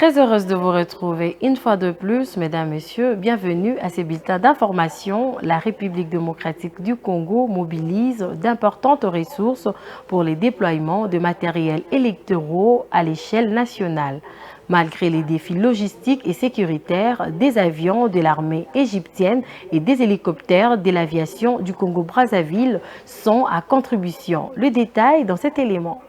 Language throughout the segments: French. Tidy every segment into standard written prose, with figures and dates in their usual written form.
Très heureuse de vous retrouver une fois de plus, mesdames, messieurs. Bienvenue à ces bulletins d'information. La République démocratique du Congo mobilise d'importantes ressources pour les déploiements de matériels électoraux à l'échelle nationale. Malgré les défis logistiques et sécuritaires, des avions de l'armée égyptienne et des hélicoptères de l'aviation du Congo-Brazzaville sont à contribution. Le détail dans cet élément.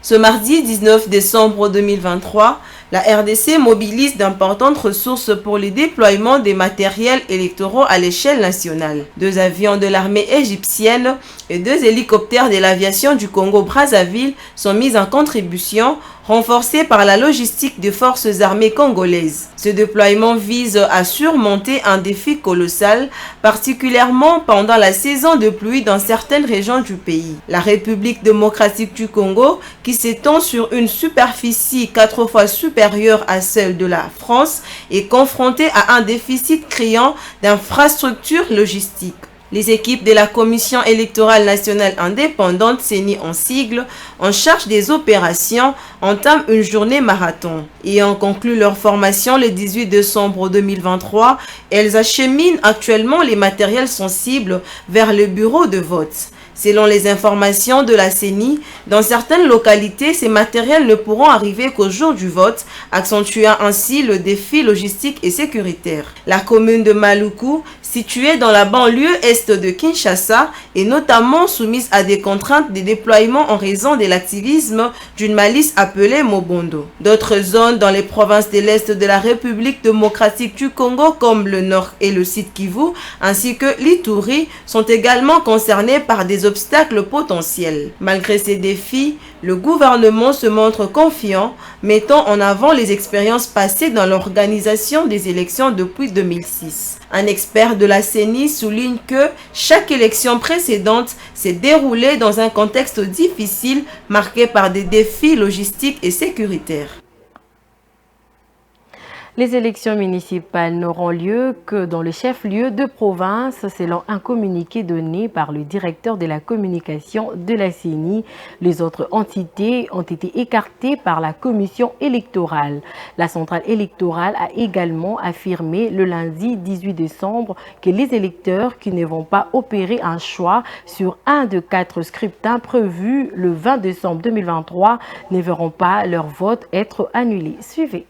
Ce mardi 19 décembre 2023, la RDC mobilise d'importantes ressources pour le déploiement des matériels électoraux à l'échelle nationale. 2 avions de l'armée égyptienne et 2 hélicoptères de l'aviation du Congo-Brazzaville sont mis en contribution, renforcés par la logistique des forces armées congolaises. Ce déploiement vise à surmonter un défi colossal, particulièrement pendant la saison de pluie dans certaines régions du pays. La République démocratique du Congo, qui s'étend sur une superficie 4 fois supérieure à celle de la France, est confrontée à un déficit criant d'infrastructures logistiques. Les équipes de la Commission électorale nationale indépendante, CENI en sigle, en charge des opérations, entament une journée marathon. Ayant conclu leur formation le 18 décembre 2023, elles acheminent actuellement les matériels sensibles vers le bureau de vote. Selon les informations de la CENI, dans certaines localités, ces matériels ne pourront arriver qu'au jour du vote, accentuant ainsi le défi logistique et sécuritaire. La commune de Maluku, située dans la banlieue est de Kinshasa, est notamment soumise à des contraintes de déploiement en raison de l'activisme d'une milice appelée Mobondo. D'autres zones dans les provinces de l'Est de la République démocratique du Congo, comme le Nord et le Sud Kivu, ainsi que l'Ituri, sont également concernées par des obstacles potentiels. Malgré ces défis, le gouvernement se montre confiant, mettant en avant les expériences passées dans l'organisation des élections depuis 2006. Un expert de la CENI souligne que chaque élection précédente s'est déroulée dans un contexte difficile marqué par des défis logistiques et sécuritaires. Les élections municipales n'auront lieu que dans le chef-lieu de province, selon un communiqué donné par le directeur de la communication de la CENI. Les autres entités ont été écartées par la commission électorale. La centrale électorale a également affirmé le lundi 18 décembre que les électeurs qui ne vont pas opérer un choix sur un de 4 scrutins prévus le 20 décembre 2023 ne verront pas leur vote être annulé. Suivez.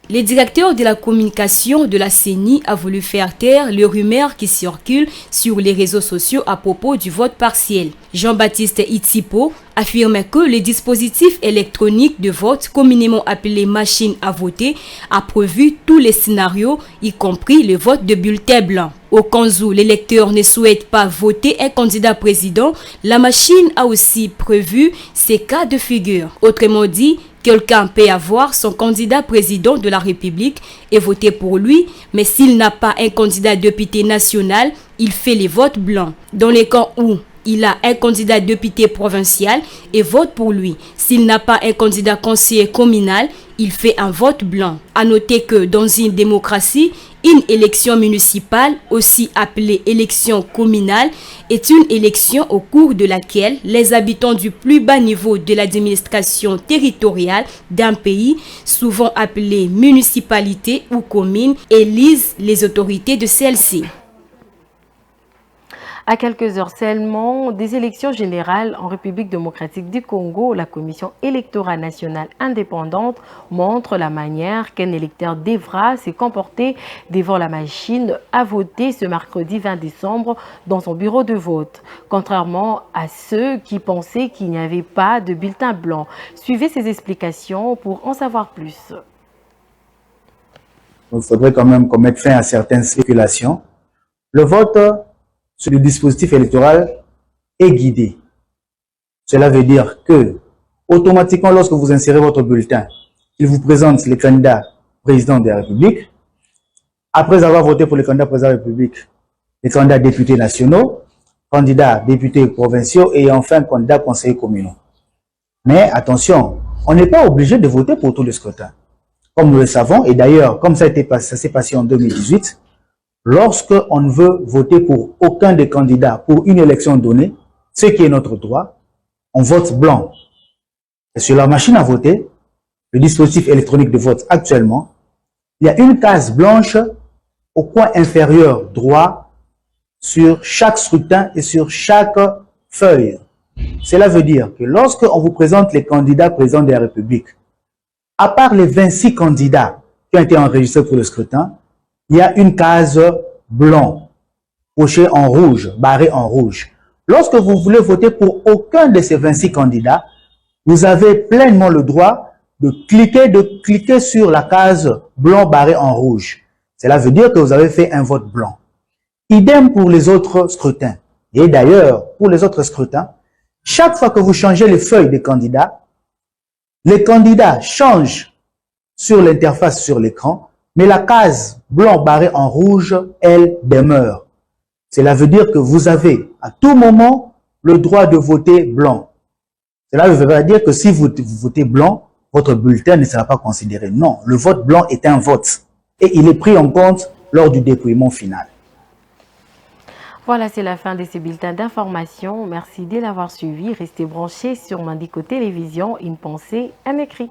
Le directeur de la communication de la CENI a voulu faire taire les rumeurs qui circulent sur les réseaux sociaux à propos du vote partiel. Jean-Baptiste Itsipo affirme que le dispositif électronique de vote, communément appelé machine à voter, a prévu tous les scénarios, y compris le vote de bulletin blanc. Au cas où l'électeur ne souhaite pas voter un candidat président, la machine a aussi prévu ces cas de figure. Autrement dit, quelqu'un peut avoir son candidat président de la République et voter pour lui, mais s'il n'a pas un candidat député national, il fait les votes blancs. Dans les cas où il a un candidat député provincial et vote pour lui. S'il n'a pas un candidat conseiller communal, il fait un vote blanc. À noter que dans une démocratie, une élection municipale, aussi appelée élection communale, est une élection au cours de laquelle les habitants du plus bas niveau de l'administration territoriale d'un pays, souvent appelée municipalité ou commune, élisent les autorités de celle-ci. À quelques heures seulement des élections générales en République démocratique du Congo, la Commission électorale nationale indépendante montre la manière qu'un électeur devra se comporter devant la machine à voter ce mercredi 20 décembre dans son bureau de vote, contrairement à ceux qui pensaient qu'il n'y avait pas de bulletin blanc. Suivez ces explications pour en savoir plus. Il faudrait quand même qu'on mette fin à certaines spéculations. Le vote sur le dispositif électoral est guidé. Cela veut dire que, automatiquement, lorsque vous insérez votre bulletin, il vous présente les candidats président de la République. Après avoir voté pour les candidats président de la République, les candidats députés nationaux, candidats députés provinciaux et enfin candidats conseillers communaux. Mais attention, on n'est pas obligé de voter pour tous les scrutins. Comme nous le savons, et d'ailleurs, comme ça s'est passé en 2018, lorsque on ne veut voter pour aucun des candidats pour une élection donnée, ce qui est notre droit, on vote blanc. Et sur la machine à voter, le dispositif électronique de vote actuellement, il y a une case blanche au coin inférieur droit sur chaque scrutin et sur chaque feuille. Cela veut dire que lorsque on vous présente les candidats présidents de la République, à part les 26 candidats qui ont été enregistrés pour le scrutin, il y a une case blanc, cochée en rouge, barrée en rouge. Lorsque vous voulez voter pour aucun de ces 26 candidats, vous avez pleinement le droit de cliquer sur la case blanc barrée en rouge. Cela veut dire que vous avez fait un vote blanc. Idem pour les autres scrutins. Et d'ailleurs, pour les autres scrutins, chaque fois que vous changez les feuilles des candidats, les candidats changent sur l'interface sur l'écran, mais la case blanc barrée en rouge, elle demeure. Cela veut dire que vous avez à tout moment le droit de voter blanc. Cela veut dire que si vous votez blanc, votre bulletin ne sera pas considéré. Non, le vote blanc est un vote et il est pris en compte lors du dépouillement final. Voilà, c'est la fin de ce bulletin d'information. Merci de l'avoir suivi. Restez branchés sur Mandiko Télévision. Une pensée, un écrit.